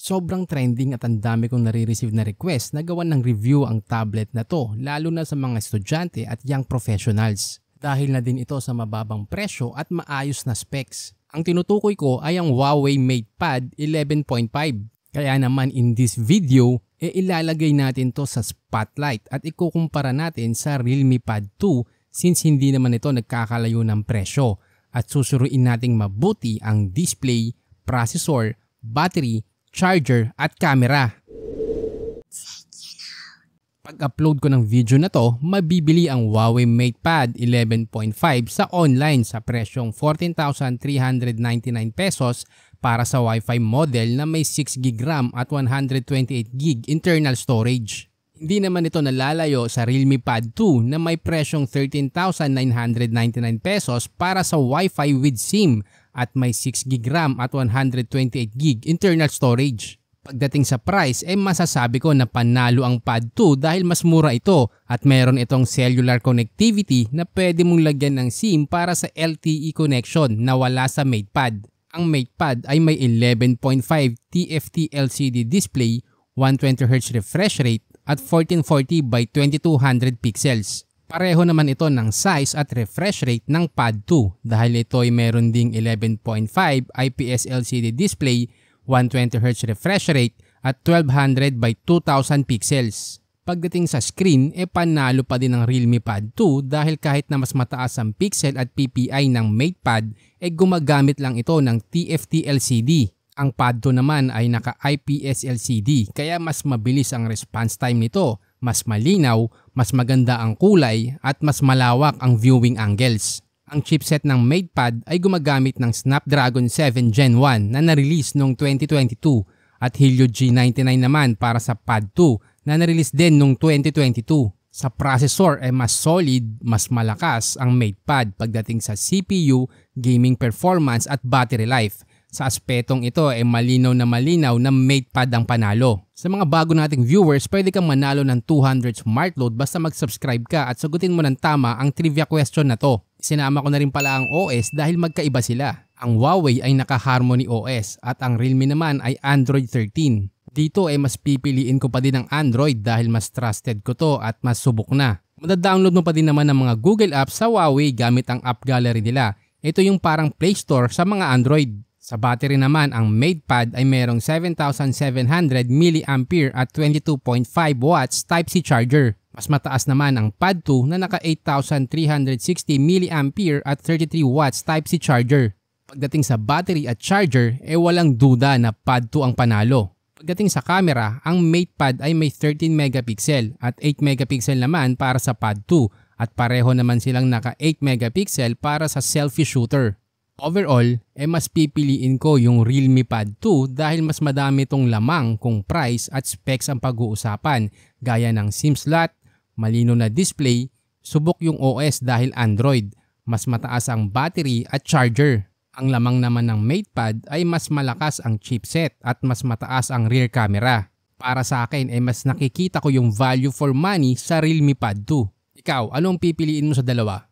Sobrang trending at ang dami kong nare-receive na request na gawan ng review ang tablet na to, lalo na sa mga estudyante at young professionals. Dahil na din ito sa mababang presyo at maayos na specs. Ang tinutukoy ko ay ang Huawei MatePad 11.5. Kaya naman in this video, ilalagay natin to sa spotlight at ikukumpara natin sa Realme Pad 2 since hindi naman ito nagkakalayo ng presyo. At susuruin nating mabuti ang display, processor, battery, charger at camera. Pag-upload ko ng video na to, mabibili ang Huawei MatePad 11.5 sa online sa presyong 14,399 pesos para sa Wi-Fi model na may 6GB RAM at 128GB internal storage. Hindi naman ito nalalayo sa Realme Pad 2 na may presyong 13,999 pesos para sa Wi-Fi with SIM at may 6GB RAM at 128GB internal storage. Pagdating sa price, masasabi ko na panalo ang Pad 2 dahil mas mura ito at meron itong cellular connectivity na pwede mong lagyan ng SIM para sa LTE connection na wala sa MatePad. Ang MatePad ay may 11.5 TFT LCD display, 120Hz refresh rate at 1440 by 2200 pixels. Pareho naman ito ng size at refresh rate ng Pad 2 dahil ito ay meron ding 11.5 IPS LCD display, 120Hz refresh rate at 1200 by 2000 pixels. Pagdating sa screen, panalo pa din ng Realme Pad 2 dahil kahit na mas mataas ang pixel at PPI ng MatePad, gumagamit lang ito ng TFT LCD. Ang Pad 2 naman ay naka IPS LCD kaya mas mabilis ang response time nito, mas malinaw, mas maganda ang kulay at mas malawak ang viewing angles. Ang chipset ng MatePad ay gumagamit ng Snapdragon 7 Gen 1 na na-release noong 2022 at Helio G99 naman para sa Pad 2 na na-release din noong 2022. Sa processor mas solid, mas malakas ang MatePad pagdating sa CPU, gaming performance at battery life. Sa aspetong ito malinaw na MatePad ang panalo. Sa mga bago nating viewers, pwede kang manalo ng 200 smart load basta mag-subscribe ka at sagutin mo ng tama ang trivia question na to. Sinama ko na rin pala ang OS dahil magkaiba sila. Ang Huawei ay naka-Harmony OS at ang Realme naman ay Android 13. Dito mas pipiliin ko pa din ang Android dahil mas trusted ko to at mas subok na. Mada-download mo pa din naman ng mga Google apps sa Huawei gamit ang app gallery nila. Ito yung parang Play Store sa mga Android. Sa battery naman, ang MatePad ay mayroong 7,700 mAh at 22.5 watts Type-C charger. Mas mataas naman ang Pad 2 na naka 8,360 mAh at 33 watts Type-C charger. Pagdating sa battery at charger, walang duda na Pad 2 ang panalo. Pagdating sa camera, ang MatePad ay may 13 megapixel at 8 megapixel naman para sa Pad 2 at pareho naman silang naka 8 megapixel para sa selfie shooter. Overall, mas pipiliin ko yung Realme Pad 2 dahil mas madami tong lamang kung price at specs ang pag-uusapan gaya ng SIM slot, malino na display, subok yung OS dahil Android, mas mataas ang battery at charger. Ang lamang naman ng MatePad ay mas malakas ang chipset at mas mataas ang rear camera. Para sa akin mas nakikita ko yung value for money sa Realme Pad 2. Ikaw, anong pipiliin mo sa dalawa?